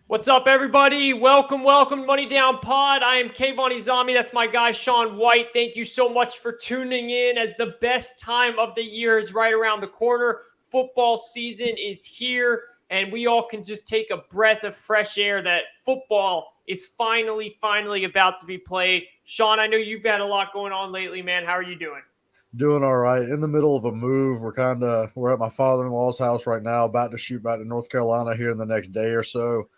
What's up, everybody? Welcome to Money Down Pod. I am Kayvon Izami. That's my guy, Sean White. Thank you so much for tuning in as the best time of the year is right around the corner. Football season is here, and we all can just take a breath of fresh air that football is finally about to be played. Sean, I know you've had a lot going on lately, man. How are you doing? Doing all right. In the middle of a move. We're at my father-in-law's house right now, about to shoot back to North Carolina here in the next day or so.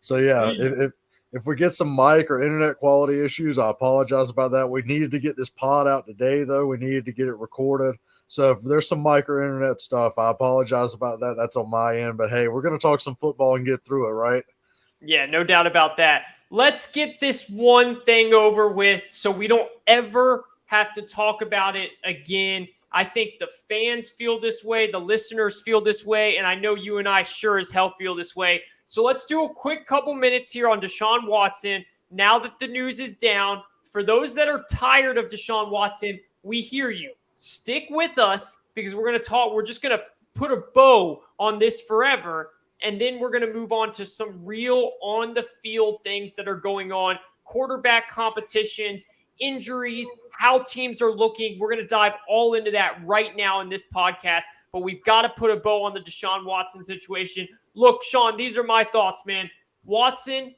So yeah, Jeez. if we get some mic or internet quality issues, I apologize about that. We needed to get this pod out today, though. We needed to get it recorded. So if there's some mic or internet stuff, I apologize about that. That's on my end. But hey, we're gonna talk some football and get through it, right? Yeah, no doubt about that. Let's get this one thing over with so we don't ever have to talk about it again. I think the fans feel this way, the listeners feel this way, and I know you and I sure as hell feel this way. So let's do a quick couple minutes here on Deshaun Watson now that the news is down. For those that are tired of Deshaun Watson, we hear you. Stick with us because we're going to talk. We're just going to put a bow on this forever. And then we're going to move on to some real on the field things that are going on, quarterback competitions, injuries, how teams are looking. We're going to dive all into that right now in this podcast. But we've got to put a bow on the Deshaun Watson situation. Look, Sean, these are my thoughts, man. Watson,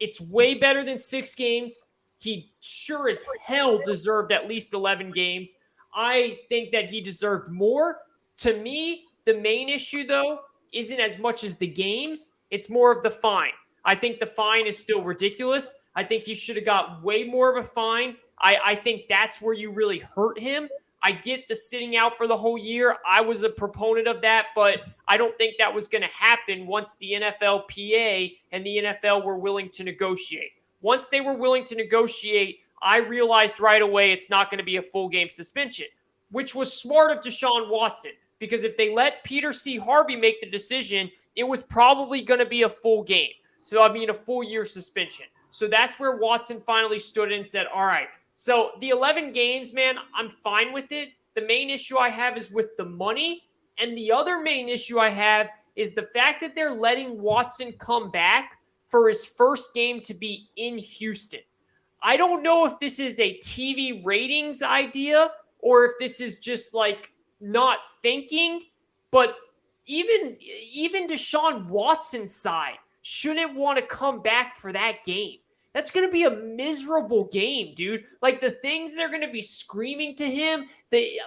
it's way better than 6 games. He sure as hell deserved at least 11 games. I think that he deserved more. To me, the main issue, though, isn't as much as the games. It's more of the fine. I think the fine is still ridiculous. I think he should have got way more of a fine. I think that's where you really hurt him. I get the sitting out for the whole year. I was a proponent of that, but I don't think that was going to happen once the NFLPA and the NFL were willing to negotiate. Once they were willing to negotiate, I realized right away it's not going to be a full game suspension, which was smart of Deshaun Watson. Because if they let Peter C. Harvey make the decision, it was probably going to be a full game. So, I mean, a full year suspension. So that's where Watson finally stood and said, all right. So the 11 games, man, I'm fine with it. The main issue I have is with the money. And the other main issue I have is the fact that they're letting Watson come back for his first game to be in Houston. I don't know if this is a TV ratings idea or if this is just like not thinking, but even Deshaun Watson's side shouldn't want to come back for that game. That's going to be a miserable game, dude. Like the things they're going to be screaming to him.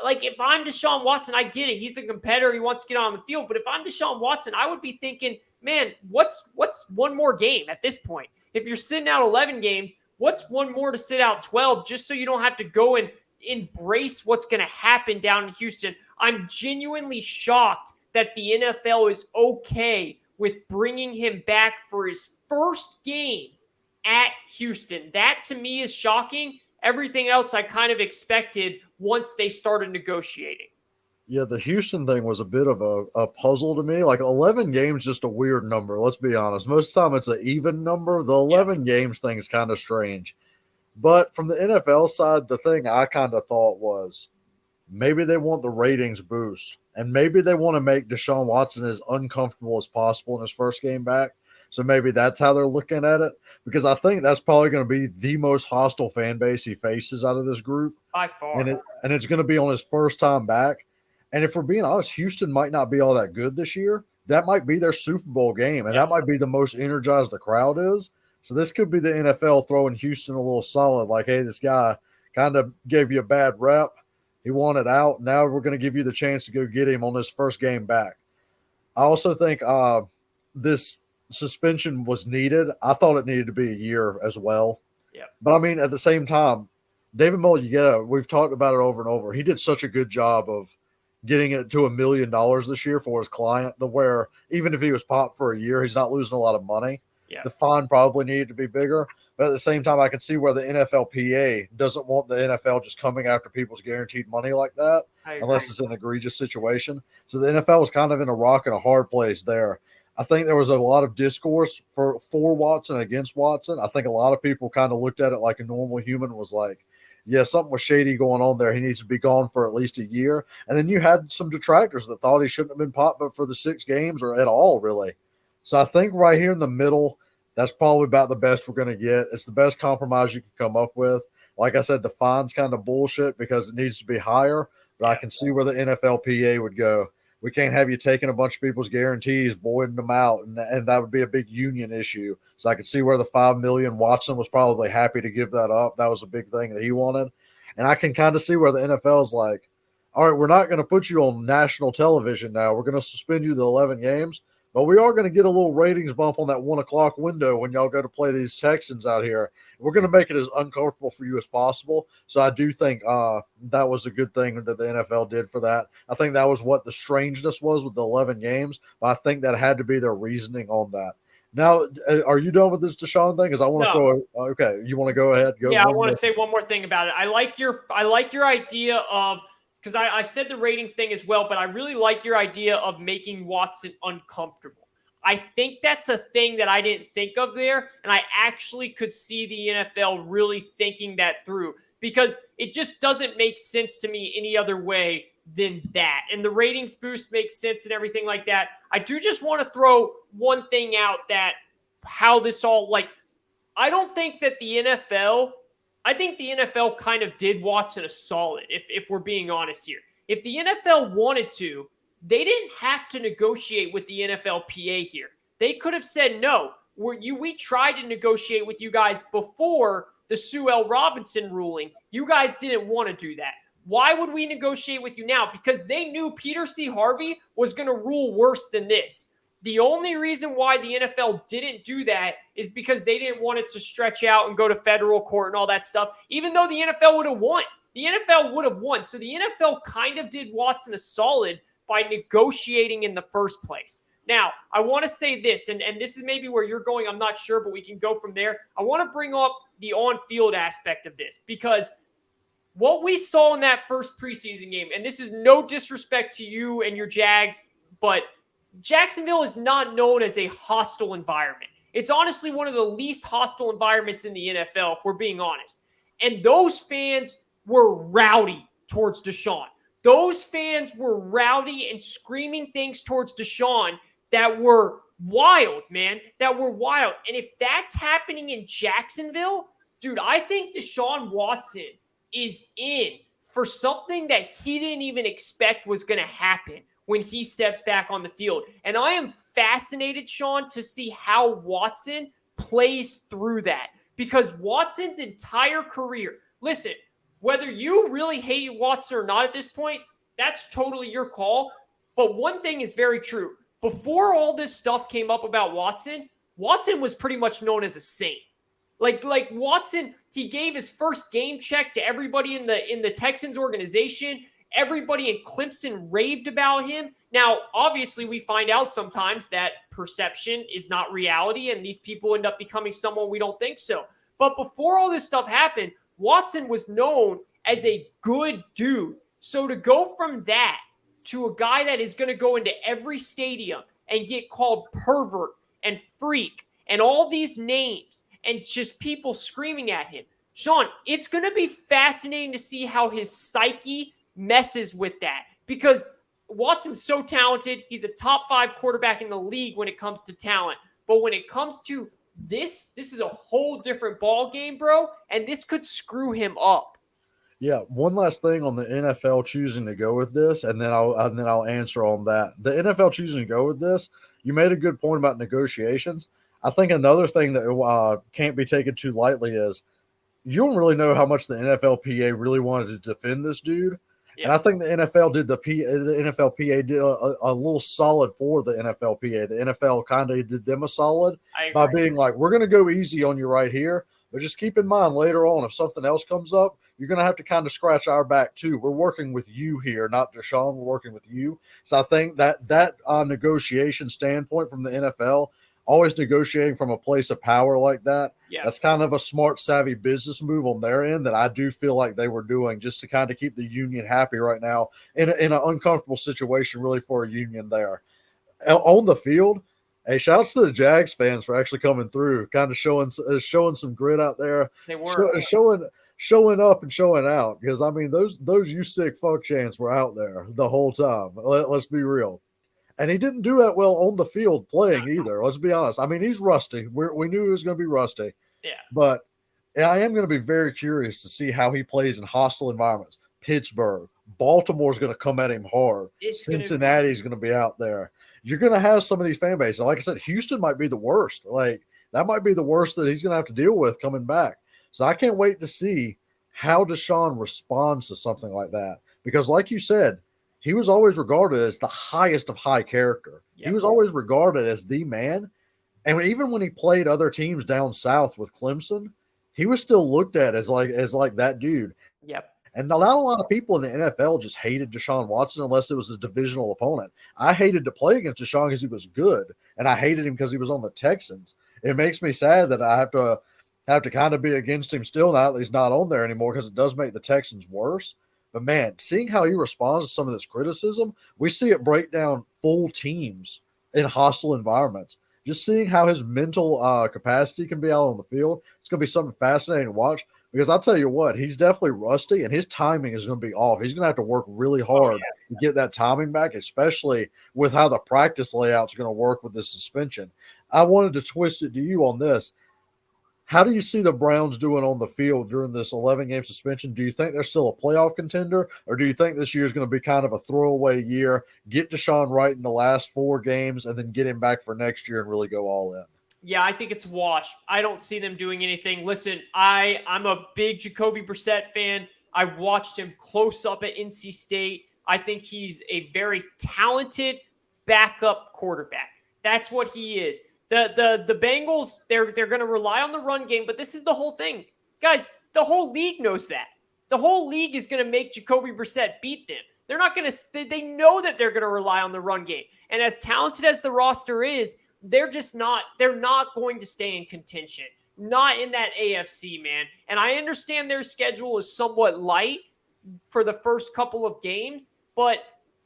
Like if I'm Deshaun Watson, I get it. He's a competitor. He wants to get on the field. But if I'm Deshaun Watson, I would be thinking, man, what's one more game at this point? If you're sitting out 11 games, what's one more to sit out 12 just so you don't have to go and embrace what's going to happen down in Houston? I'm genuinely shocked that the NFL is okay with bringing him back for his first game at Houston. That to me is shocking. Everything else I kind of expected once they started negotiating. Yeah, the Houston thing was a bit of a puzzle to me. Like 11 games, just a weird number. Let's be honest. Most of the time it's an even number. The 11 games thing is kind of strange. But from the NFL side, the thing I kind of thought was maybe they want the ratings boost. And maybe they want to make Deshaun Watson as uncomfortable as possible in his first game back. So maybe that's how they're looking at it. Because I think that's probably going to be the most hostile fan base he faces out of this group. By far. And it's going to be on his first time back. And if we're being honest, Houston might not be all that good this year. That might be their Super Bowl game. And that might be the most energized the crowd is. So this could be the NFL throwing Houston a little solid. Like, hey, this guy kind of gave you a bad rep. He wanted out. Now we're going to give you the chance to go get him on this first game back. I also think this suspension was needed. I thought it needed to be a year as well. Yeah. But I mean, at the same time, David Mulugheta, we've talked about it over and over. He did such a good job of getting it to $1 million this year for his client, to where even if he was popped for a year, he's not losing a lot of money. Yeah. The fine probably needed to be bigger. But at the same time, I can see where the NFLPA doesn't want the NFL just coming after people's guaranteed money like that, unless it's an egregious situation. So the NFL was kind of in a rock and a hard place there. I think there was a lot of discourse for Watson against Watson. I think a lot of people kind of looked at it like a normal human, was like, yeah, something was shady going on there. He needs to be gone for at least a year. And then you had some detractors that thought he shouldn't have been popped but for the 6 games or at all, really. So I think right here in the middle, That's probably about the best we're going to get. It's the best compromise you can come up with. Like I said, the fine's kind of bullshit because it needs to be higher, but I can see where the NFLPA would go. We can't have you taking a bunch of people's guarantees, voiding them out, and that would be a big union issue. So I could see where the $5 million, Watson was probably happy to give that up. That was a big thing that he wanted. And I can kind of see where the NFL is like, all right, we're not going to put you on national television now. We're going to suspend you the 11 games, but we are going to get a little ratings bump on that 1 o'clock window when y'all go to play these Texans out here. We're going to make it as uncomfortable for you as possible. So I do think that was a good thing that the NFL did for that. I think that was what the strangeness was with the 11 games, but I think that had to be their reasoning on that. Now, are you done with this Deshaun thing? Because I want to throw. Okay, you want to go ahead? I want to say one more thing about it. I like your idea of, because I said the ratings thing as well, but I really like your idea of making Watson uncomfortable. I think that's a thing that I didn't think of there, and I actually could see the NFL really thinking that through, because it just doesn't make sense to me any other way than that. And the ratings boost makes sense and everything like that. I do just want to throw one thing out, that how this all, like, I don't think that I think the NFL kind of did Watson a solid, if we're being honest here. If the NFL wanted to, they didn't have to negotiate with the NFLPA here. They could have said, no, we tried to negotiate with you guys before the Sue L. Robinson ruling. You guys didn't want to do that. Why would we negotiate with you now? Because they knew Peter C. Harvey was going to rule worse than this. The only reason why the NFL didn't do that is because they didn't want it to stretch out and go to federal court and all that stuff, even though the NFL would have won. The NFL would have won. So the NFL kind of did Watson a solid by negotiating in the first place. Now, I want to say this, and this is maybe where you're going, I'm not sure, but we can go from there. I want to bring up the on-field aspect of this, because what we saw in that first preseason game, and this is no disrespect to you and your Jags, but Jacksonville is not known as a hostile environment. It's honestly one of the least hostile environments in the NFL, if we're being honest. And those fans were rowdy towards Deshaun. Those fans were rowdy and screaming things towards Deshaun that were wild, man. That were wild. And if that's happening in Jacksonville, dude, I think Deshaun Watson is in for something that he didn't even expect was going to happen when he steps back on the field. And I am fascinated, Sean, to see how Watson plays through that. Because Watson's entire career, listen, whether you really hate Watson or not at this point, that's totally your call. But one thing is very true. Before all this stuff came up about Watson, Watson was pretty much known as a saint. Like Watson, he gave his first game check to everybody in the Texans organization. Everybody in Clemson raved about him. Now, obviously, we find out sometimes that perception is not reality, and these people end up becoming someone we don't think so. But before all this stuff happened, Watson was known as a good dude. So to go from that to a guy that is going to go into every stadium and get called pervert and freak and all these names and just people screaming at him, Sean, it's going to be fascinating to see how his psyche messes with that, because Watson's so talented. He's a top 5 quarterback in the league when it comes to talent. But when it comes to this is a whole different ball game, bro, and this could screw him up. Yeah, one last thing on the NFL choosing to go with this, and then I'll answer on that. The NFL choosing to go with this, you made a good point about negotiations. I think another thing that can't be taken too lightly is you don't really know how much the NFLPA really wanted to defend this dude. Yeah. And I think the NFLPA did a little solid for the NFLPA. The NFL kind of did them a solid by being like, we're going to go easy on you right here. But just keep in mind later on, if something else comes up, you're going to have to kind of scratch our back too. We're working with you here, not Deshaun. We're working with you. So I think that negotiation standpoint from the NFL, always negotiating from a place of power like that, that's kind of a smart, savvy business move on their end that I do feel like they were doing just to kind of keep the union happy right now in an uncomfortable situation, really, for a union there. On the field, hey, shouts to the Jags fans for actually coming through, kind of showing some grit out there. They were showing up and showing out, because I mean those you sick fuck chants were out there the whole time. Let's be real. And he didn't do that well on the field playing either. Let's be honest. I mean, he's rusty. We knew he was going to be rusty. Yeah. But I am going to be very curious to see how he plays in hostile environments. Pittsburgh, Baltimore's going to come at him hard. Cincinnati's going to be out there. You're going to have some of these fan bases. Like I said, Houston might be the worst. Like, that might be the worst that he's going to have to deal with coming back. So I can't wait to see how Deshaun responds to something like that. Because like you said, he was always regarded as the highest of high character. Yep. He was always regarded as the man. And even when he played other teams down south with Clemson, he was still looked at as like that dude. Yep. And not a lot of people in the NFL just hated Deshaun Watson unless it was a divisional opponent. I hated to play against Deshaun because he was good, and I hated him because he was on the Texans. It makes me sad that I have to kind of be against him still now that he's not on there anymore, because it does make the Texans worse. But, man, seeing how he responds to some of this criticism, we see it break down full teams in hostile environments. Just seeing how his mental capacity can be out on the field, it's going to be something fascinating to watch, because I'll tell you what, he's definitely rusty, and his timing is going to be off. He's going to have to work really hard to get that timing back, especially with how the practice layout's going to work with this suspension. I wanted to twist it to you on this. How do you see the Browns doing on the field during this 11-game suspension? Do you think they're still a playoff contender, or do you think this year is going to be kind of a throwaway year, get Deshaun right in the last 4 games, and then get him back for next year and really go all in? Yeah, I think it's a wash. I don't see them doing anything. Listen, I'm a big Jacoby Brissett fan. I watched him close up at NC State. I think he's a very talented backup quarterback. That's what he is. The Bengals, they're going to rely on the run game, but this is the whole thing. Guys, the whole league knows that. The whole league is going to make Jacoby Brissett beat them. They're not going to – they know that they're going to rely on the run game. And as talented as the roster is, they're not going to stay in contention. Not in that AFC, man. And I understand their schedule is somewhat light for the first couple of games, but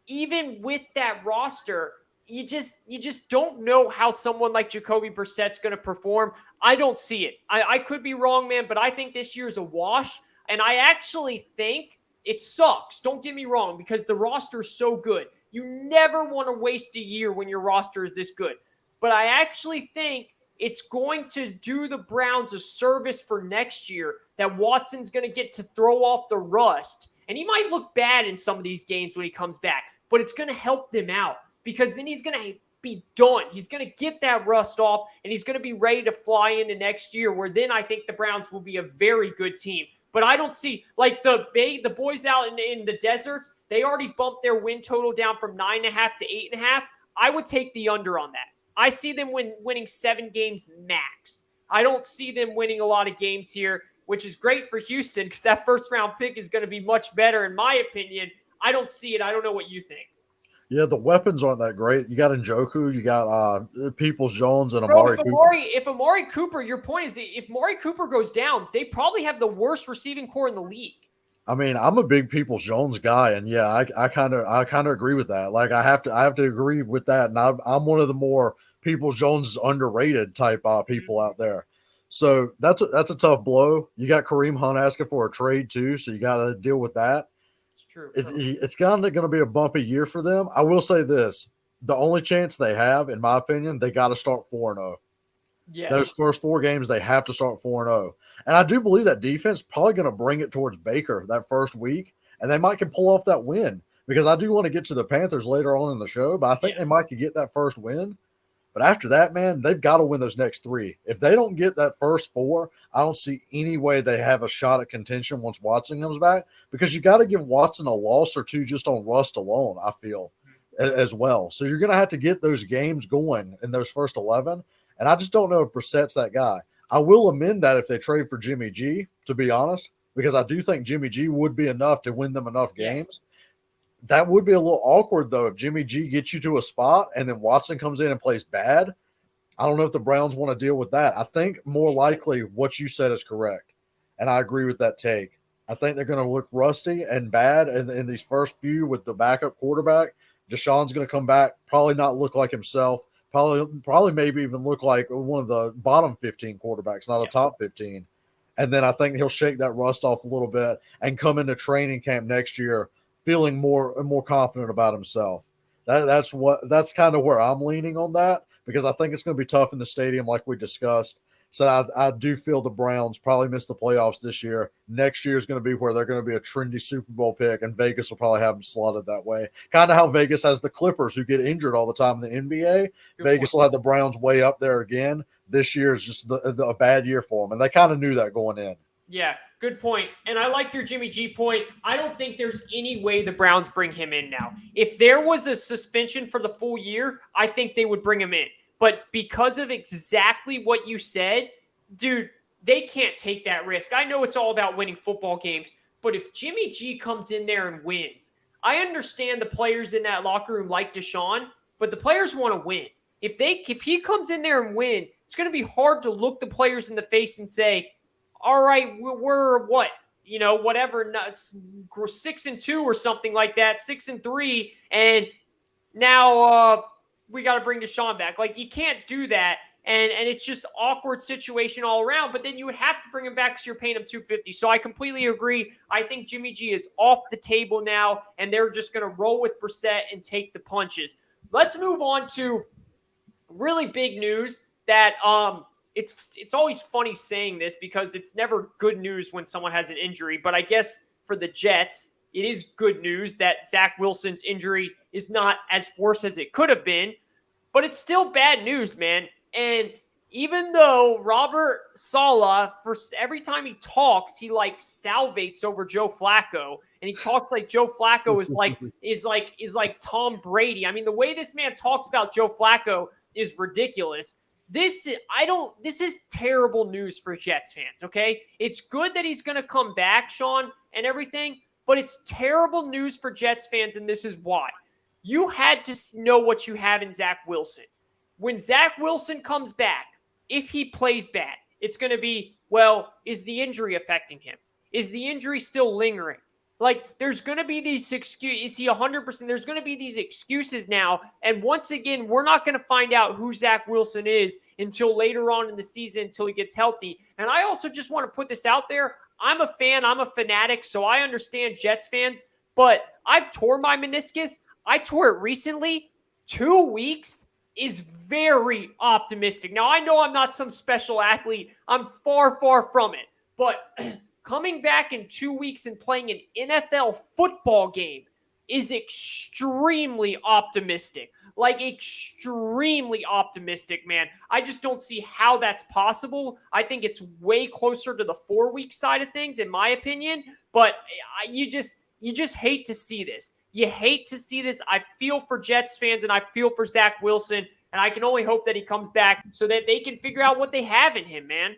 even with that roster – you just don't know how someone like Jacoby Brissett's going to perform. I don't see it. I could be wrong, man, but I think this year's a wash. And I actually think it sucks. Don't get me wrong, because the roster's so good. You never want to waste a year when your roster is this good. But I actually think it's going to do the Browns a service for next year that Watson's going to get to throw off the rust. And he might look bad in some of these games when he comes back, but it's going to help them out. Because then he's going to be done. He's going to get that rust off, and he's going to be ready to fly into next year, where then I think the Browns will be a very good team. But I don't see, like the boys out in the deserts, they already bumped their win total down from 9.5 to 8.5. I would take the under on that. I see them winning 7 games max. I don't see them winning a lot of games here, which is great for Houston, because that first-round pick is going to be much better, in my opinion. I don't see it. I don't know what you think. Yeah, the weapons aren't that great. You got Njoku, you got Peoples-Jones, and Amari Cooper. If Amari Cooper, your point is, if Amari Cooper goes down, they probably have the worst receiving core in the league. I mean, I'm a big Peoples-Jones guy, and yeah, I kind of agree with that. Like, I have to agree with that, and I'm one of the more Peoples-Jones underrated type people out there. So that's a tough blow. You got Kareem Hunt asking for a trade too, so you got to deal with that. True. It's kind of going to be a bumpy year for them. I will say this. The only chance they have, in my opinion, they got to start 4-0. Yeah. Those first 4 games, they have to start 4-0. And I do believe that defense probably going to bring it towards Baker that first week, and they might can pull off that win, because I do want to get to the Panthers later on in the show, but I think they might can get that first win. But after that, man, they've got to win those next 3. If they don't get that first 4, I don't see any way they have a shot at contention once Watson comes back, because you got to give Watson a loss or 2 just on rust alone, I feel, as well. So you're going to have to get those games going in those first 11, and I just don't know if Brissett's that guy. I will amend that if they trade for Jimmy G, to be honest, because I do think Jimmy G would be enough to win them enough games. Yes. That would be a little awkward, though, if Jimmy G gets you to a spot and then Watson comes in and plays bad. I don't know if the Browns want to deal with that. I think more likely what you said is correct, and I agree with that take. I think they're going to look rusty and bad in these first few with the backup quarterback. Deshaun's going to come back, probably not look like himself, probably maybe even look like one of the bottom 15 quarterbacks, not a top 15. And then I think he'll shake that rust off a little bit and come into training camp next year feeling more confident about himself. That's kind of where I'm leaning on that, because I think it's going to be tough in the stadium, like we discussed. So I do feel the Browns probably miss the playoffs this year. Next year is going to be where they're going to be a trendy Super Bowl pick, and Vegas will probably have them slotted that way. Kind of how Vegas has the Clippers, who get injured all the time in the NBA. Vegas will have the Browns way up there again. This year is just a bad year for them, and they kind of knew that going in. Yeah, good point. And I like your Jimmy G point. I don't think there's any way the Browns bring him in now. If there was a suspension for the full year, I think they would bring him in. But because of exactly what you said, dude, they can't take that risk. I know it's all about winning football games, but if Jimmy G comes in there and wins, I understand the players in that locker room like Deshaun, but the players want to win. If he comes in there and win, it's going to be hard to look the players in the face and say, all right, we're what? Whatever, 6-2 or something like that, 6-3, and now we got to bring Deshaun back. Like, you can't do that, and it's just awkward situation all around. But then you would have to bring him back because you're paying him $250. So I completely agree. I think Jimmy G is off the table now, and they're just going to roll with Brissett and take the punches. Let's move on to really big news that it's always funny saying this because it's never good news when someone has an injury. But I guess for the Jets, it is good news that Zach Wilson's injury is not as worse as it could have been. But it's still bad news, man. And even though Robert Saleh, for every time he talks, he like salivates over Joe Flacco, and he talks like Joe Flacco is like Tom Brady. I mean, the way this man talks about Joe Flacco is ridiculous. This is terrible news for Jets fans, okay? It's good that he's going to come back, Sean, and everything, but it's terrible news for Jets fans, and this is why. You had to know what you have in Zach Wilson. When Zach Wilson comes back, if he plays bad, it's going to be, well, is the injury affecting him? Is the injury still lingering? Like, there's going to be these excuses. Is he 100%? There's going to be these excuses now. And once again, we're not going to find out who Zach Wilson is until later on in the season, until he gets healthy. And I also just want to put this out there. I'm a fan. I'm a fanatic, so I understand Jets fans. But I've tore my meniscus. I tore it recently. 2 weeks is very optimistic. Now, I know I'm not some special athlete. I'm far, far from it. But coming back in 2 weeks and playing an NFL football game is extremely optimistic. Like, extremely optimistic, man. I just don't see how that's possible. I think it's way closer to the 4-week side of things, in my opinion. But you just hate to see this. You hate to see this. I feel for Jets fans, and I feel for Zach Wilson, and I can only hope that he comes back so that they can figure out what they have in him, man.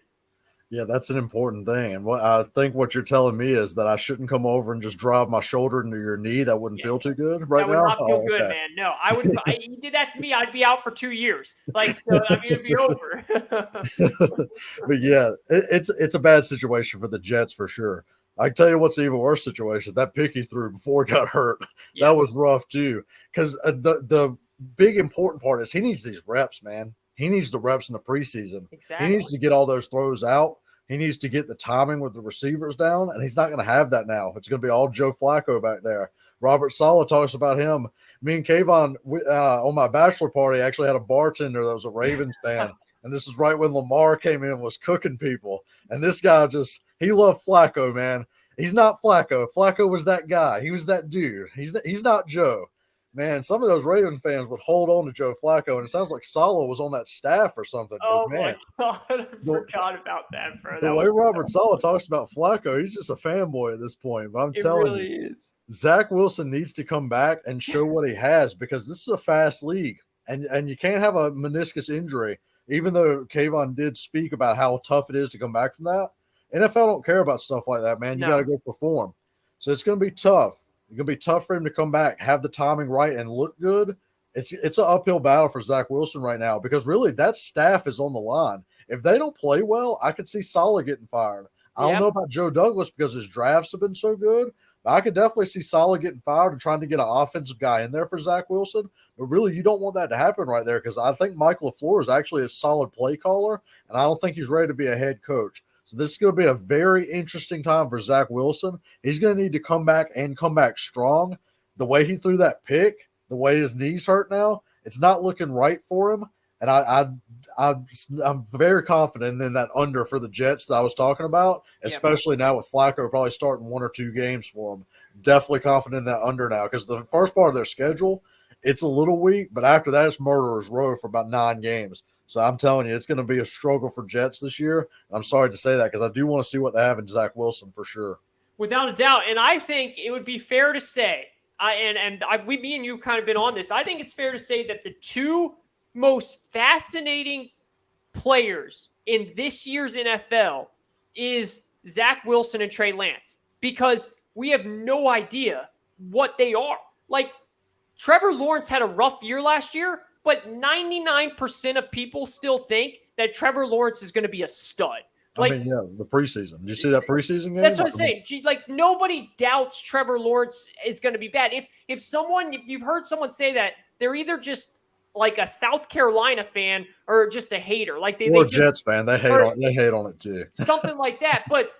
Yeah, that's an important thing. And what I think what you're telling me is that I shouldn't come over and just drive my shoulder into your knee. That wouldn't feel too good right now. That would not feel good, man. No, I would. You did that to me, I'd be out for 2 years. Like, so, I mean, it'd be over. But yeah, it's a bad situation for the Jets for sure. I can tell you what's an even worse situation. That pick he threw before he got hurt, that was rough too. Because the big important part is he needs these reps, man. He needs the reps in the preseason. Exactly. He needs to get all those throws out. He needs to get the timing with the receivers down, and he's not going to have that now. It's going to be all Joe Flacco back there. Robert Saleh talks about him. Me and Kayvon, on my bachelor party, actually had a bartender that was a Ravens fan, and this is right when Lamar came in and was cooking people. And this guy he loved Flacco, man. He's not Flacco. Flacco was that guy. He was that dude. He's not Joe. Man, some of those Ravens fans would hold on to Joe Flacco, and it sounds like Saleh was on that staff or something. Oh, man, my God. I forgot about that, bro. The way Robert Saleh talks about Flacco, he's just a fanboy at this point. But I'm telling you, Zach Wilson needs to come back and show what he has, because this is a fast league, and you can't have a meniscus injury. Even though Kayvon did speak about how tough it is to come back from that, NFL don't care about stuff like that, man. You got to go perform. So it's going to be tough. It's going to be tough for him to come back, have the timing right, and look good. It's an uphill battle for Zach Wilson right now, because really that staff is on the line. If they don't play well, I could see Saleh getting fired. I don't know about Joe Douglas because his drafts have been so good, but I could definitely see Saleh getting fired and trying to get an offensive guy in there for Zach Wilson. But really, you don't want that to happen right there, because I think Mike LaFleur is actually a solid play caller, and I don't think he's ready to be a head coach. So this is going to be a very interesting time for Zach Wilson. He's going to need to come back and come back strong. The way he threw that pick, the way his knees hurt now, it's not looking right for him. And I'm very confident in that under for the Jets that I was talking about, especially now with Flacco probably starting 1 or 2 games for him. Definitely confident in that under now because the first part of their schedule, it's a little weak, but after that, it's murderer's row for about 9 games. So I'm telling you, it's going to be a struggle for Jets this year. I'm sorry to say that because I do want to see what they have in Zach Wilson for sure. Without a doubt. And I think it would be fair to say, me and you kind of been on this, I think it's fair to say that the two most fascinating players in this year's NFL is Zach Wilson and Trey Lance because we have no idea what they are. Like, Trevor Lawrence had a rough year last year, but 99% of people still think that Trevor Lawrence is going to be a stud. Like, I mean, yeah, the preseason. Did you see that preseason game? That's what I'm saying. Like, nobody doubts Trevor Lawrence is going to be bad. If you've heard someone say that, they're either just like a South Carolina fan or just a hater. Like or a Jets fan. They hate on it too. Something like that. But,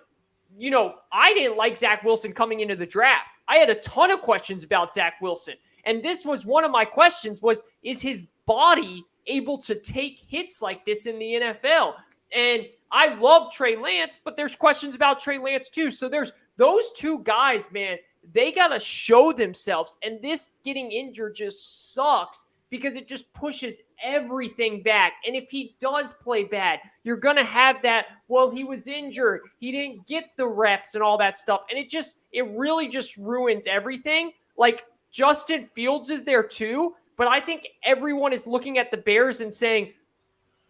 I didn't like Zach Wilson coming into the draft. I had a ton of questions about Zach Wilson. And this was one of my questions is his body able to take hits like this in the NFL? And I love Trey Lance, but there's questions about Trey Lance too. So there's those two guys, man, they got to show themselves. And this getting injured just sucks because it just pushes everything back. And if he does play bad, you're going to have that, well, he was injured, he didn't get the reps and all that stuff. And it really just ruins everything. Like, Justin Fields is there too, but I think everyone is looking at the Bears and saying,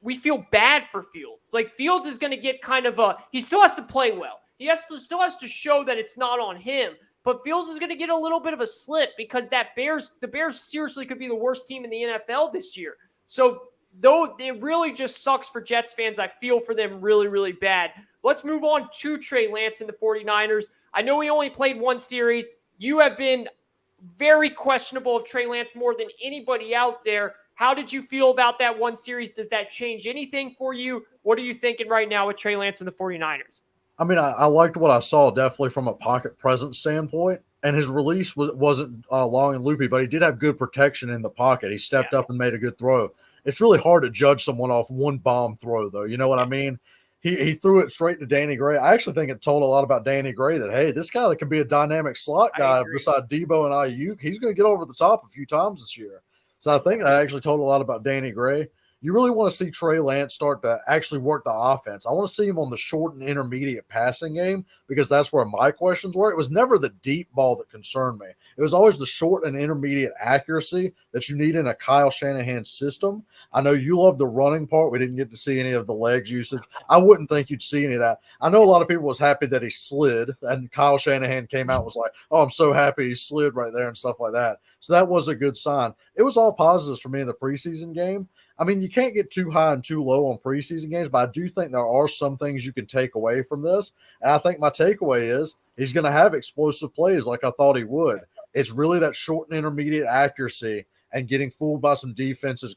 we feel bad for Fields. Like, Fields is going to get kind of he still has to play well. He still has to show that it's not on him. But Fields is going to get a little bit of a slip because the Bears seriously could be the worst team in the NFL this year. So, though it really just sucks for Jets fans, I feel for them really, really bad. Let's move on to Trey Lance and the 49ers. I know he only played 1 series. You have been very questionable of Trey Lance more than anybody out there. How did you feel about that 1 series? Does that change anything for you? What are you thinking right now with Trey Lance and the 49ers? I mean, I liked what I saw definitely from a pocket presence standpoint, and his release wasn't long and loopy, but he did have good protection in the pocket. He stepped up and made a good throw. It's really hard to judge someone off one bomb throw, though. You know what I mean? He threw it straight to Danny Gray. I actually think it told a lot about Danny Gray that, hey, this guy can be a dynamic slot guy beside Debo and Ayuk. He's going to get over the top a few times this year. So I think that actually told a lot about Danny Gray. You really want to see Trey Lance start to actually work the offense. I want to see him on the short and intermediate passing game because that's where my questions were. It was never the deep ball that concerned me. It was always the short and intermediate accuracy that you need in a Kyle Shanahan system. I know you love the running part. We didn't get to see any of the legs usage. I wouldn't think you'd see any of that. I know a lot of people was happy that he slid, and Kyle Shanahan came out and was like, oh, I'm so happy he slid right there and stuff like that. So that was a good sign. It was all positives for me in the preseason game. I mean, you can't get too high and too low on preseason games, but I do think there are some things you can take away from this. And I think my takeaway is he's going to have explosive plays like I thought he would. It's really that short and intermediate accuracy and getting fooled by some defensive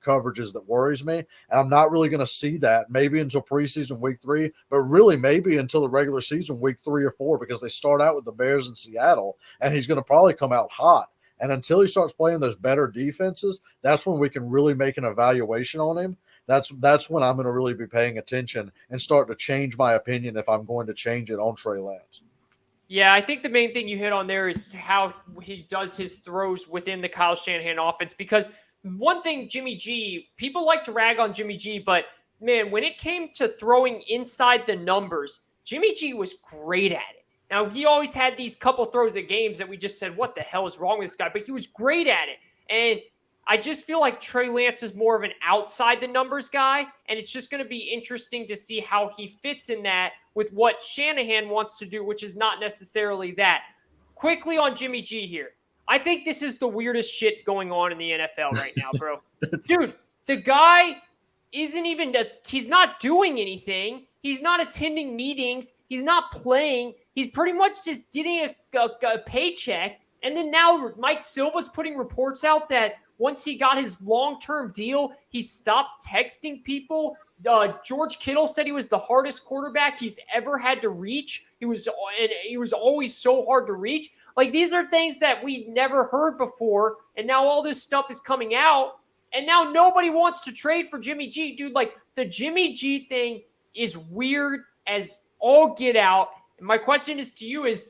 coverages that worries me. And I'm not really going to see that maybe until preseason week 3, but really maybe until the regular season week 3 or 4 because they start out with the Bears in Seattle, and he's going to probably come out hot. And until he starts playing those better defenses, that's when we can really make an evaluation on him. That's when I'm going to really be paying attention and start to change my opinion if I'm going to change it on Trey Lance. Yeah, I think the main thing you hit on there is how he does his throws within the Kyle Shanahan offense. Because one thing, Jimmy G, people like to rag on Jimmy G, but man, when it came to throwing inside the numbers, Jimmy G was great at it. Now, he always had these couple throws at games that we just said, what the hell is wrong with this guy? But he was great at it. And I just feel like Trey Lance is more of an outside the numbers guy. And it's just going to be interesting to see how he fits in that with what Shanahan wants to do, which is not necessarily that. Quickly on Jimmy G here. I think this is the weirdest shit going on in the NFL right now, bro. Dude, the guy he's not doing anything. He's not attending meetings. He's not playing. He's pretty much just getting a paycheck. And then now Mike Silva's putting reports out that, once he got his long-term deal, he stopped texting people. George Kittle said he was the hardest quarterback he's ever had to reach. He was always so hard to reach. Like, these are things that we never heard before, and now all this stuff is coming out, and now nobody wants to trade for Jimmy G. Dude, like, the Jimmy G thing is weird as all get out. And my question is to you is,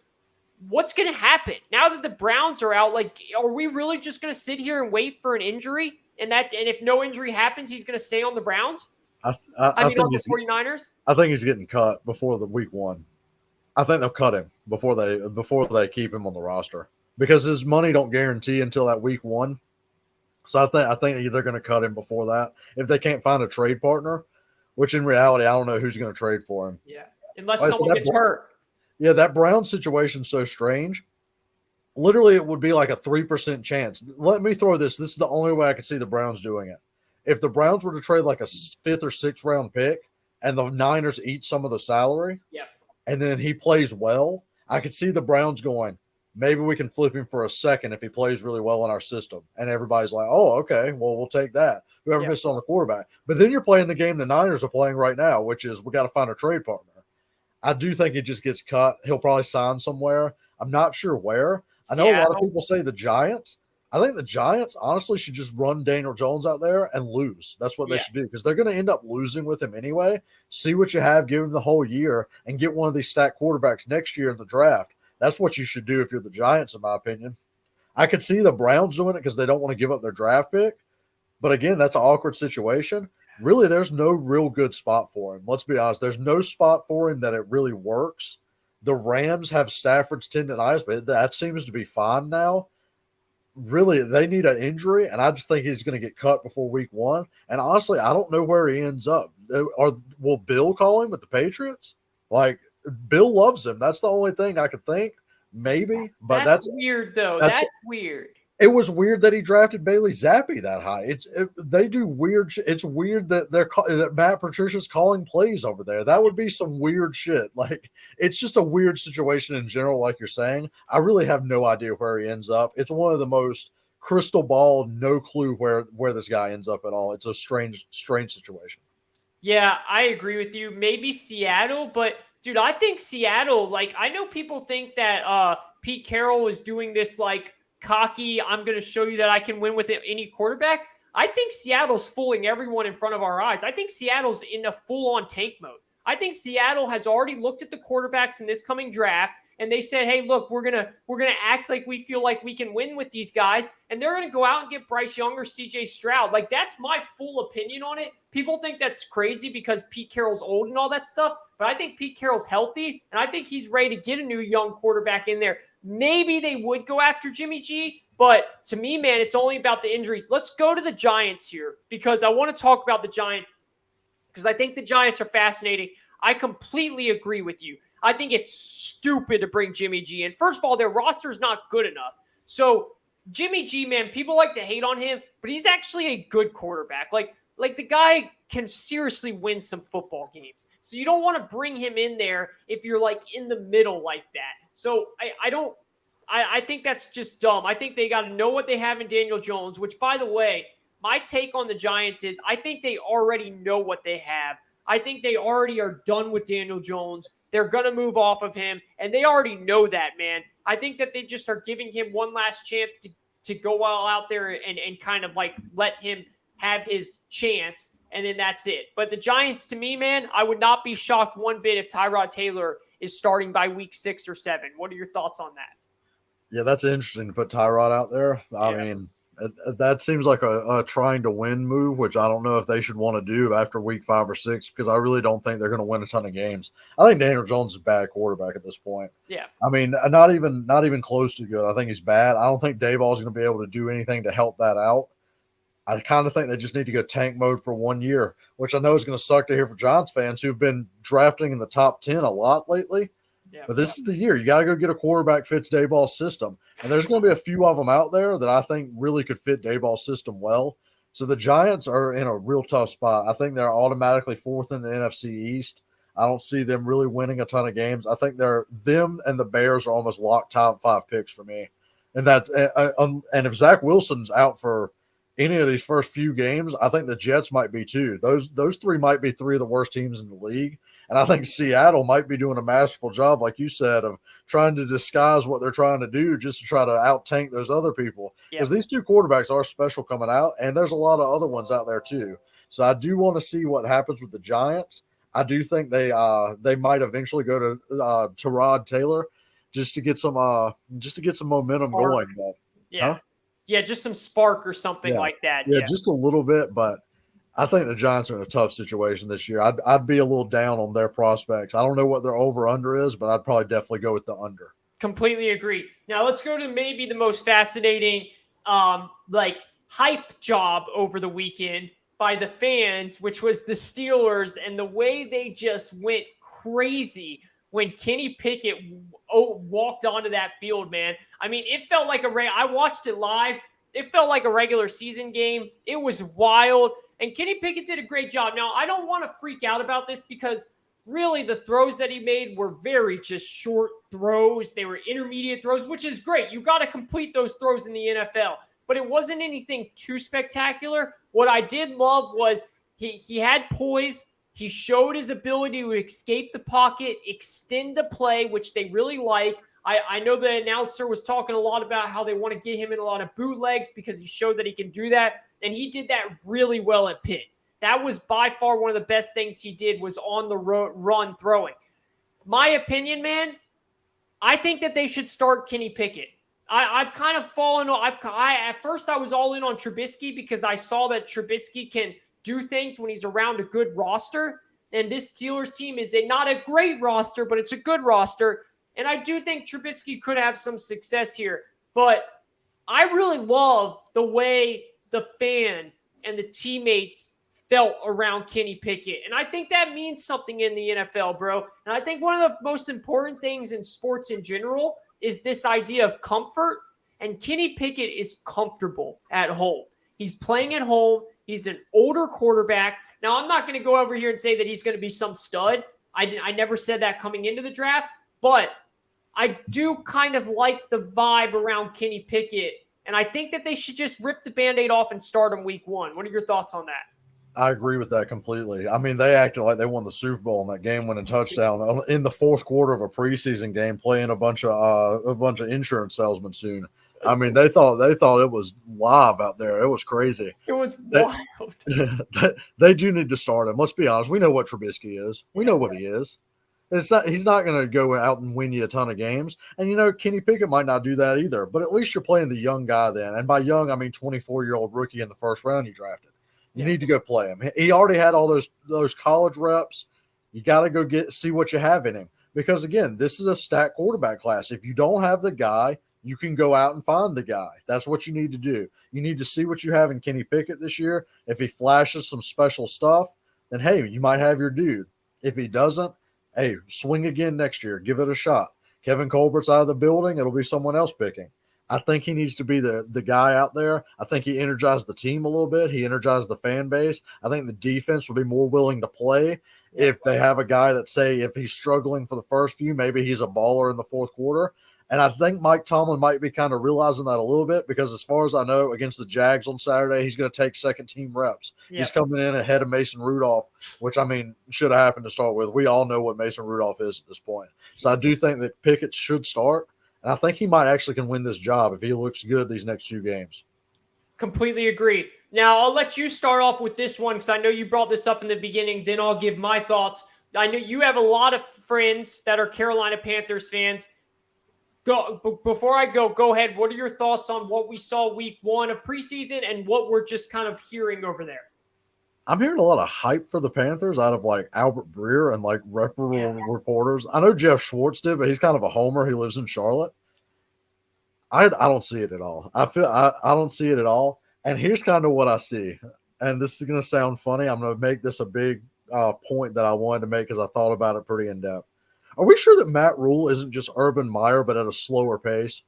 what's going to happen now that the Browns are out? Like, are we really just going to sit here and wait for an injury? And if no injury happens, he's going to stay on the Browns? I on think the 49ers? I think he's getting cut before the week 1. I think they'll cut him before they keep him on the roster because his money don't guarantee until that week 1. So I think they're going to cut him before that if they can't find a trade partner, which in reality, I don't know who's going to trade for him. Yeah. Unless someone gets hurt. Yeah, that Brown situation's so strange. Literally, it would be like a 3% chance. Let me throw this. This is the only way I could see the Browns doing it. If the Browns were to trade like a 5th or 6th round pick and the Niners eat some of the salary, and then he plays well, I could see the Browns going, maybe we can flip him for a second if he plays really well in our system. And everybody's like, oh, okay, well, we'll take that. Whoever missed on the quarterback. But then you're playing the game the Niners are playing right now, which is we got to find a trade partner. I do think it just gets cut. He'll probably sign somewhere. I'm not sure where. I know a lot of people say the Giants. I think the Giants honestly should just run Daniel Jones out there and lose. That's what they should do because they're going to end up losing with him anyway. See what you have, give him the whole year, and get one of these stacked quarterbacks next year in the draft. That's what you should do if you're the Giants, in my opinion. I could see the Browns doing it because they don't want to give up their draft pick. But again, that's an awkward situation. Really, there's no real good spot for him. Let's be honest. There's no spot for him that it really works. The Rams have Stafford's tendonitis, but that seems to be fine now. Really, they need an injury, and I just think he's going to get cut before week 1. And honestly, I don't know where he ends up. Will Bill call him with the Patriots? Like, Bill loves him. That's the only thing I could think. Maybe, but that's weird, though. That's weird. It was weird that he drafted Bailey Zappi that high. They do weird. It's weird that that Matt Patricia's calling plays over there. That would be some weird shit. Like, it's just a weird situation in general. Like you're saying, I really have no idea where he ends up. It's one of the most crystal ball, no clue where this guy ends up at all. It's a strange situation. Yeah, I agree with you. Maybe Seattle, but dude, I think Seattle. Like, I know people think that Pete Carroll is doing this like cocky, I'm going to show you that I can win with any quarterback. I think Seattle's fooling everyone in front of our eyes. I think Seattle's in a full-on tank mode. I think Seattle has already looked at the quarterbacks in this coming draft, and they said, hey, look, we're gonna act like we feel like we can win with these guys, and they're going to go out and get Bryce Young or CJ Stroud. Like, that's my full opinion on it. People think that's crazy because Pete Carroll's old and all that stuff, but I think Pete Carroll's healthy, and I think he's ready to get a new young quarterback in there. Maybe they would go after Jimmy G, but to me, man, it's only about the injuries. Let's go to the Giants here because I want to talk about the Giants because I think the Giants are fascinating. I completely agree with you. I think it's stupid to bring Jimmy G in. First of all, their roster is not good enough. So Jimmy G, man, people like to hate on him, but he's actually a good quarterback. Like the guy can seriously win some football games. So you don't want to bring him in there if you're like in the middle like that. So I think that's just dumb. I think they got to know what they have in Daniel Jones, which, by the way, my take on the Giants is I think they already know what they have. I think they already are done with Daniel Jones. They're going to move off of him, and they already know that, man. I think that they just are giving him one last chance to go out there and kind of like let him have his chance, and then that's it. But the Giants, to me, man, I would not be shocked one bit if Tyrod Taylor is starting by week 6 or 7. What are your thoughts on that? Yeah, that's interesting to put Tyrod out there. I mean, that seems like a trying to win move, which I don't know if they should want to do after week 5 or 6 because I really don't think they're going to win a ton of games. I think Daniel Jones is a bad quarterback at this point. Yeah. I mean, not even close to good. I think he's bad. I don't think Dayball's going to be able to do anything to help that out. I kind of think they just need to go tank mode for 1 year, which I know is going to suck to hear for Giants fans who've been drafting in the top 10 a lot lately. Yeah, but this is the year. You got to go get a quarterback fits Dayball's system. And there's going to be a few of them out there that I think really could fit Dayball's system well. So the Giants are in a real tough spot. I think they're automatically 4th in the NFC East. I don't see them really winning a ton of games. I think them and the Bears are almost locked top 5 picks for me. And that's and if Zach Wilson's out for any of these first few games, I think the Jets might be too. Those three might be three of the worst teams in the league. And I think Seattle might be doing a masterful job, like you said, of trying to disguise what they're trying to do just to try to out-tank those other people. Because these two quarterbacks are special coming out, and there's a lot of other ones out there too. So I do want to see what happens with the Giants. I do think they might eventually go to Tyrod Taylor just to get some momentum Spark. going. But, yeah. Yeah, just some spark or something like that. Yeah, just a little bit, but I think the Giants are in a tough situation this year. I'd be a little down on their prospects. I don't know what their over-under is, but I'd probably definitely go with the under. Completely agree. Now let's go to maybe the most fascinating hype job over the weekend by the fans, which was the Steelers, and the way they just went crazy when Kenny Pickett walked onto that field, man. I mean, it felt like I watched it live. It felt like a regular season game. It was wild. And Kenny Pickett did a great job. Now, I don't want to freak out about this because really the throws that he made were very just short throws. They were intermediate throws, which is great. You got to complete those throws in the NFL. But it wasn't anything too spectacular. What I did love was he had poise. He showed his ability to escape the pocket, extend the play, which they really like. I know the announcer was talking a lot about how they want to get him in a lot of bootlegs because he showed that he can do that. And he did that really well at Pitt. That was by far one of the best things he did was on the run throwing. My opinion, man, I think that they should start Kenny Pickett. I've kind of fallen off. At first I was all in on Trubisky because I saw that Trubisky can do things when he's around a good roster. And this Steelers team is not a great roster, but it's a good roster. And I do think Trubisky could have some success here. But I really love the way the fans and the teammates felt around Kenny Pickett. And I think that means something in the NFL, bro. And I think one of the most important things in sports in general is this idea of comfort. And Kenny Pickett is comfortable at home. He's playing at home. He's an older quarterback. Now, I'm not going to go over here and say that he's going to be some stud. I never said that coming into the draft. But I do kind of like the vibe around Kenny Pickett. And I think that they should just rip the Band-Aid off and start him week one. What are your thoughts on that? I agree with that completely. I mean, they acted like they won the Super Bowl in that game-winning touchdown in the fourth quarter of a preseason game, playing a bunch of insurance salesmen soon. I mean, they thought it was live out there. It was crazy. It was wild. They do need to start him. Let's be honest. We know what Trubisky is. We know what he is. He's not going to go out and win you a ton of games. And, Kenny Pickett might not do that either. But at least you're playing the young guy then. And by young, I mean 24-year-old rookie in the first round you drafted. You need to go play him. He already had all those college reps. You got to go see what you have in him. Because, again, this is a stacked quarterback class. If you don't have the guy, you can go out and find the guy. That's what you need to do. You need to see what you have in Kenny Pickett this year. If he flashes some special stuff, then, hey, you might have your dude. If he doesn't, hey, swing again next year. Give it a shot. Kevin Colbert's out of the building. It'll be someone else picking. I think he needs to be the guy out there. I think he energized the team a little bit. He energized the fan base. I think the defense will be more willing to play if they have a guy that, say, if he's struggling for the first few, maybe he's a baller in the fourth quarter. And I think Mike Tomlin might be kind of realizing that a little bit because as far as I know, against the Jags on Saturday, he's going to take second-team reps. Yeah. He's coming in ahead of Mason Rudolph, which, I mean, should have happened to start with. We all know what Mason Rudolph is at this point. So I do think that Pickett should start. And I think he might actually can win this job if he looks good these next two games. Completely agree. Now, I'll let you start off with this one because I know you brought this up in the beginning. Then I'll give my thoughts. I know you have a lot of friends that are Carolina Panthers fans. Before I go ahead. What are your thoughts on what we saw week one of preseason and what we're just kind of hearing over there? I'm hearing a lot of hype for the Panthers out of like Albert Breer and like reputable reporters. I know Jeff Schwartz did, but he's kind of a homer. He lives in Charlotte. I don't see it at all. I don't see it at all. And here's kind of what I see. And this is going to sound funny. I'm going to make this a big point that I wanted to make because I thought about it pretty in depth. Are we sure that Matt Rule isn't just Urban Meyer, but at a slower pace?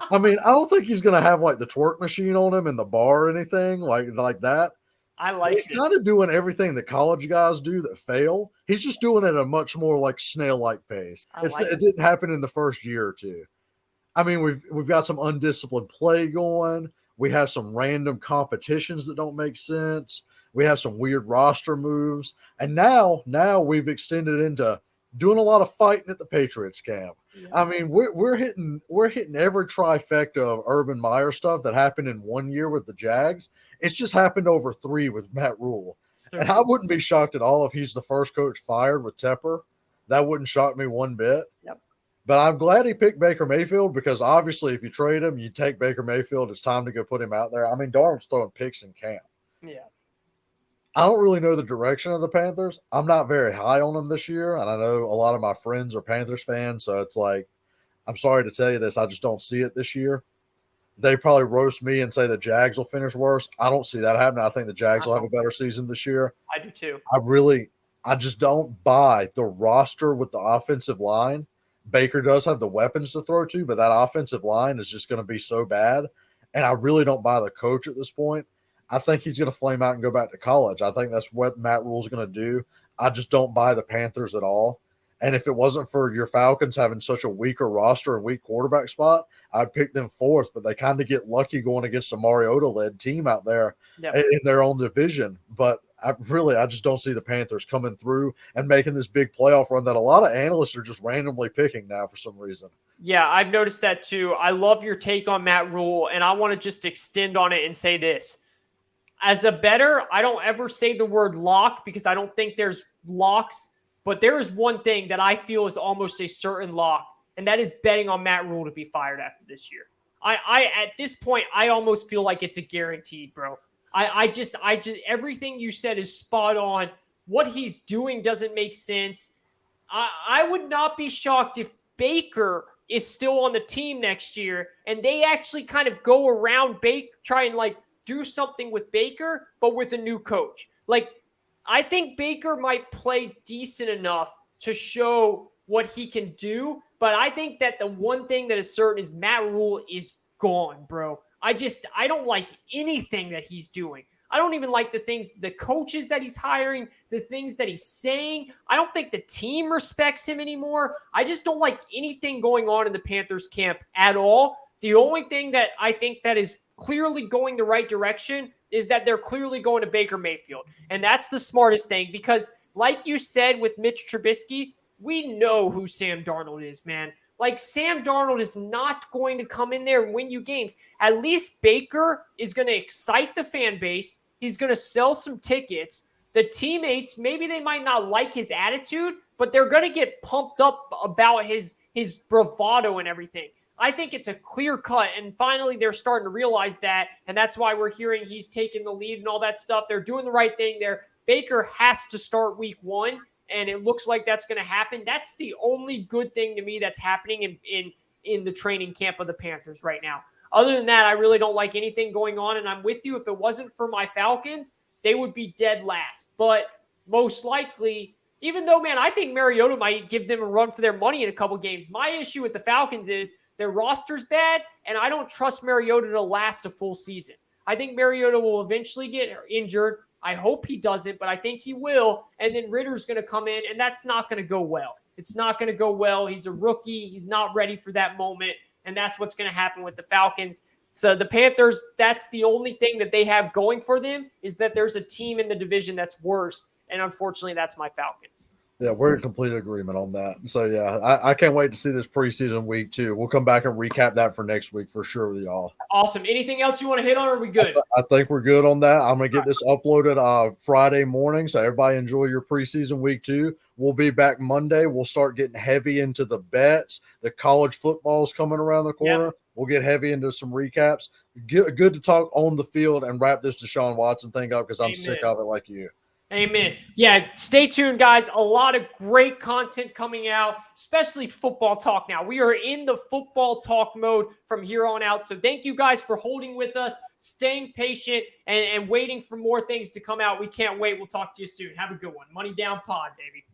I mean, I don't think he's going to have like the twerk machine on him in the bar or anything like that. I like He's kind of doing everything the college guys do that fail. He's just doing it at a much more like snail-like pace. It didn't happen in the first year or two. I mean, we've got some undisciplined play going. We have some random competitions that don't make sense. We have some weird roster moves. And now we've extended into doing a lot of fighting at the Patriots camp. Yeah. I mean, we're hitting every trifecta of Urban Meyer stuff that happened in 1 year with the Jags. It's just happened over 3 with Matt Rule. And I wouldn't be shocked at all if he's the first coach fired with Tepper. That wouldn't shock me one bit. Yep. But I'm glad he picked Baker Mayfield because obviously if you trade him, you take Baker Mayfield. It's time to go put him out there. I mean, Darnold's throwing picks in camp. Yeah. I don't really know the direction of the Panthers. I'm not very high on them this year, and I know a lot of my friends are Panthers fans, so it's like, I'm sorry to tell you this, I just don't see it this year. They probably roast me and say the Jags will finish worse. I don't see that happening. I think the Jags will have a better season this year. I do too. I just don't buy the roster with the offensive line. Baker does have the weapons to throw to, but that offensive line is just going to be so bad. And I really don't buy the coach at this point. I think he's going to flame out and go back to college. I think that's what Matt Rule's going to do. I just don't buy the Panthers at all. And if it wasn't for your Falcons having such a weaker roster and weak quarterback spot, I'd pick them fourth. But they kind of get lucky going against a Mariota-led team out there in their own division. But I just don't see the Panthers coming through and making this big playoff run that a lot of analysts are just randomly picking now for some reason. Yeah, I've noticed that too. I love your take on Matt Rule, and I want to just extend on it and say this. As a bettor, I don't ever say the word lock because I don't think there's locks, but there is one thing that I feel is almost a certain lock, and that is betting on Matt Rule to be fired after this year. I at this point, I almost feel like it's a guaranteed, bro. I just everything you said is spot on. What he's doing doesn't make sense. I would not be shocked if Baker is still on the team next year and they actually kind of go around Baker, try and like do something with Baker, but with a new coach. Like, I think Baker might play decent enough to show what he can do, but I think that the one thing that is certain is Matt Rule is gone, bro. I don't like anything that he's doing. I don't even like the coaches that he's hiring, the things that he's saying. I don't think the team respects him anymore. I just don't like anything going on in the Panthers camp at all. The only thing that I think that is clearly going the right direction is that they're clearly going to Baker Mayfield. And that's the smartest thing because like you said with Mitch Trubisky, we know who Sam Darnold is, man. Like, Sam Darnold is not going to come in there and win you games. At least Baker is going to excite the fan base. He's going to sell some tickets. The teammates, maybe they might not like his attitude, but they're going to get pumped up about his bravado and everything. I think it's a clear cut, and finally they're starting to realize that, and that's why we're hearing he's taking the lead and all that stuff. They're doing the right thing there. Baker has to start week 1. And it looks like that's going to happen. That's the only good thing to me that's happening in the training camp of the Panthers right now. Other than that, I really don't like anything going on. And I'm with you. If it wasn't for my Falcons, they would be dead last. But most likely, even though, man, I think Mariota might give them a run for their money in a couple games. My issue with the Falcons is their roster's bad, and I don't trust Mariota to last a full season. I think Mariota will eventually get injured. I hope he doesn't, but I think he will. And then Ritter's going to come in, and that's not going to go well. It's not going to go well. He's a rookie. He's not ready for that moment, and that's what's going to happen with the Falcons. So the Panthers, that's the only thing that they have going for them is that there's a team in the division that's worse, and unfortunately, that's my Falcons. Yeah, we're in complete agreement on that. So, yeah, I can't wait to see this preseason week, too. We'll come back and recap that for next week for sure with y'all. Awesome. Anything else you want to hit on, or are we good? I think we're good on that. I'm going to get this uploaded Friday morning, so everybody enjoy your preseason week 2. We'll be back Monday. We'll start getting heavy into the bets. The college football's coming around the corner. Yep. We'll get heavy into some recaps. Good to talk on the field and wrap this Deshaun Watson thing up because I'm sick of it like you. Amen. Yeah, stay tuned, guys. A lot of great content coming out, especially football talk now. We are in the football talk mode from here on out. So thank you guys for holding with us, staying patient, and waiting for more things to come out. We can't wait. We'll talk to you soon. Have a good one. Money Down Pod, baby.